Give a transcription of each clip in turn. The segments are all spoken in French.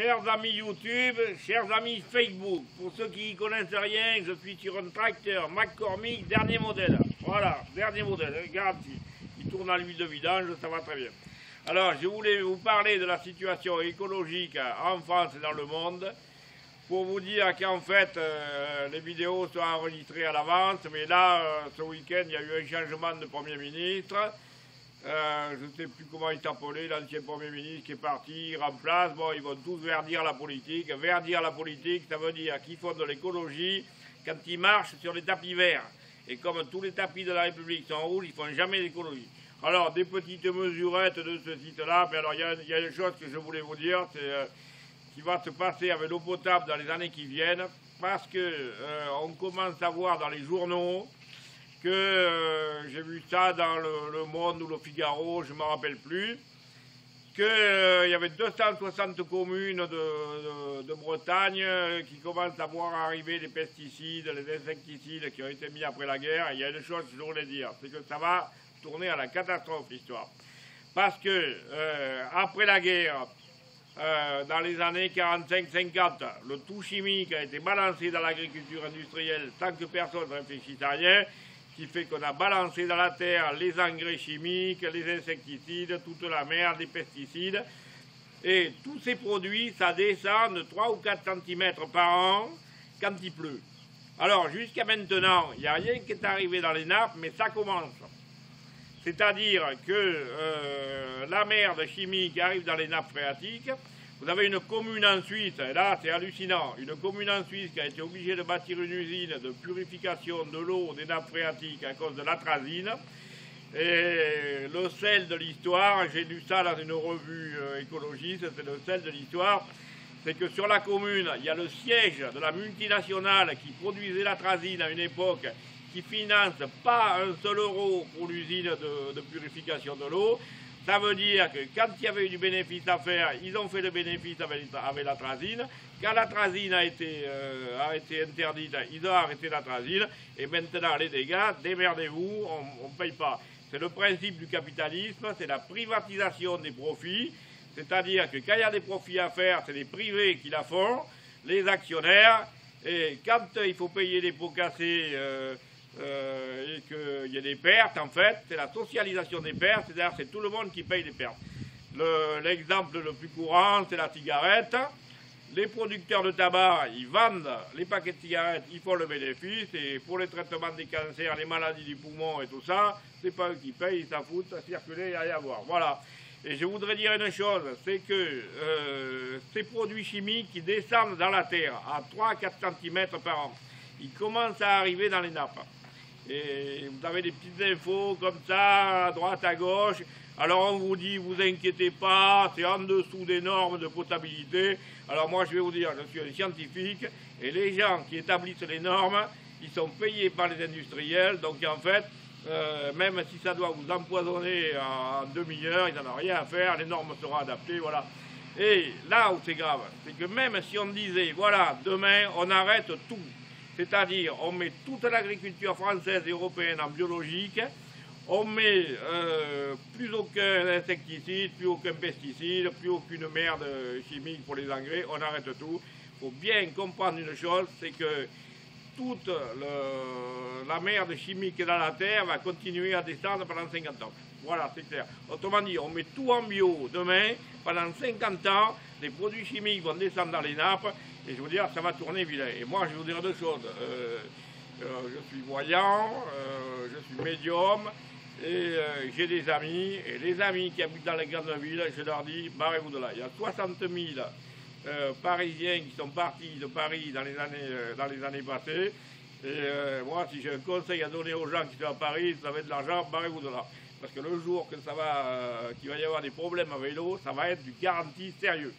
Chers amis YouTube, chers amis Facebook, pour ceux qui n'y connaissent rien, je suis sur un tracteur McCormick, dernier modèle. Voilà, dernier modèle, garanti. Il tourne à l'huile de vidange, ça va très bien. Alors, je voulais vous parler de la situation écologique en France et dans le monde, pour vous dire qu'en fait, les vidéos sont enregistrées à l'avance, mais là, ce week-end, il y a eu un changement de Premier ministre. Je ne sais plus comment il s'appelait, l'ancien Premier ministre qui est parti, il remplace. Bon, ils vont tous verdir la politique. Verdir la politique, ça veut dire qu'ils font de l'écologie quand ils marchent sur les tapis verts. Et comme tous les tapis de la République sont rouges, ils ne font jamais d'écologie. Alors, des petites mesurettes de ce site-là, mais alors il y a une chose que je voulais vous dire, c'est qui va se passer avec l'eau potable dans les années qui viennent, parce que on commence à voir dans les journaux que j'ai vu ça dans le Monde ou le Figaro, je ne me rappelle plus, qu'il y avait 260 communes de Bretagne qui commencent à voir arriver les pesticides, les insecticides qui ont été mis après la guerre. Et il y a une chose que je voulais dire, c'est que ça va tourner à la catastrophe l'histoire. Parce que après la guerre, dans les années 45-50, le tout chimique a été balancé dans l'agriculture industrielle sans que personne ne réfléchisse à rien, qui fait qu'on a balancé dans la terre les engrais chimiques, les insecticides, toute la merde, les pesticides. Et tous ces produits, ça descend de 3 ou 4 cm par an quand il pleut. Alors jusqu'à maintenant, il n'y a rien qui est arrivé dans les nappes, mais ça commence. C'est-à-dire que la merde chimique arrive dans les nappes phréatiques. Vous avez une commune en Suisse, et là c'est hallucinant, une commune en Suisse qui a été obligée de bâtir une usine de purification de l'eau des nappes phréatiques à cause de l'atrazine. Et le sel de l'histoire, j'ai lu ça dans une revue écologiste, c'est le sel de l'histoire, c'est que sur la commune, il y a le siège de la multinationale qui produisait l'atrazine à une époque, qui finance pas un seul euro pour l'usine de purification de l'eau. Ça veut dire que quand il y avait eu du bénéfice à faire, ils ont fait le bénéfice avec l'atrazine. Quand l'atrazine a été interdite, ils ont arrêté l'atrazine. Et maintenant, les dégâts, démerdez-vous, on ne paye pas. C'est le principe du capitalisme, c'est la privatisation des profits. C'est-à-dire que quand il y a des profits à faire, c'est les privés qui la font, les actionnaires. Et quand il faut payer les pots cassés et qu'il y a des pertes, en fait, c'est la socialisation des pertes, c'est-à-dire c'est tout le monde qui paye les pertes. L'exemple le plus courant, c'est la cigarette. Les producteurs de tabac, ils vendent les paquets de cigarettes, ils font le bénéfice, et pour les traitements des cancers, les maladies du poumon et tout ça, c'est pas eux qui payent, ils s'en foutent, circuler, il n'y a rien à voir. Voilà. Et je voudrais dire une chose, c'est que ces produits chimiques qui descendent dans la terre à 3 à 4 cm par an, ils commencent à arriver dans les nappes. Et vous avez des petites infos comme ça, à droite, à gauche. Alors on vous dit, vous inquiétez pas, c'est en dessous des normes de potabilité. Alors moi je vais vous dire, je suis un scientifique, et les gens qui établissent les normes, ils sont payés par les industriels, donc en fait, même si ça doit vous empoisonner en demi-heure, ils n'en ont rien à faire, les normes seront adaptées, voilà. Et là où c'est grave, c'est que même si on disait, voilà, demain on arrête tout, c'est-à-dire on met toute l'agriculture française et européenne en biologique, on met plus aucun insecticide, plus aucun pesticide, plus aucune merde chimique pour les engrais, on arrête tout. Il faut bien comprendre une chose, c'est que toute la merde chimique dans la terre va continuer à descendre pendant 50 ans. Voilà, c'est clair. Autrement dit, on met tout en bio demain, pendant 50 ans, les produits chimiques vont descendre dans les nappes, et je veux dire, ça va tourner vilain. Et moi, je vais vous dire deux choses. Je suis voyant, je suis médium, et j'ai des amis, et les amis qui habitent dans les grandes villes, je leur dis, barrez-vous de là. Il y a 60 000 Parisiens qui sont partis de Paris dans les années passées. Et moi, si j'ai un conseil à donner aux gens qui sont à Paris, vous avez de l'argent, barrez-vous de là. Parce que le jour que qu'il va y avoir des problèmes avec l'eau, ça va être du garanti sérieux.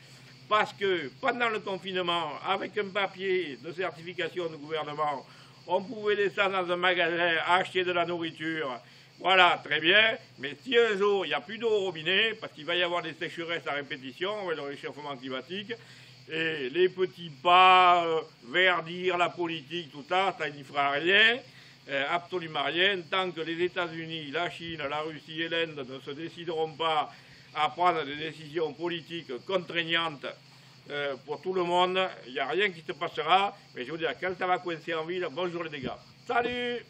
Parce que pendant le confinement, avec un papier de certification du gouvernement, on pouvait descendre dans un magasin, acheter de la nourriture. Voilà, très bien, mais si un jour il n'y a plus d'eau au robinet, parce qu'il va y avoir des sécheresses à répétition avec le réchauffement climatique, et les petits pas, verdir la politique, tout ça, ça n'y fera rien, absolument rien, tant que les États-Unis, la Chine, la Russie et l'Inde ne se décideront pas à prendre des décisions politiques contraignantes pour tout le monde. Il n'y a rien qui se passera. Mais je vous dis, quand ça va coincer en ville, bonjour les dégâts. Salut!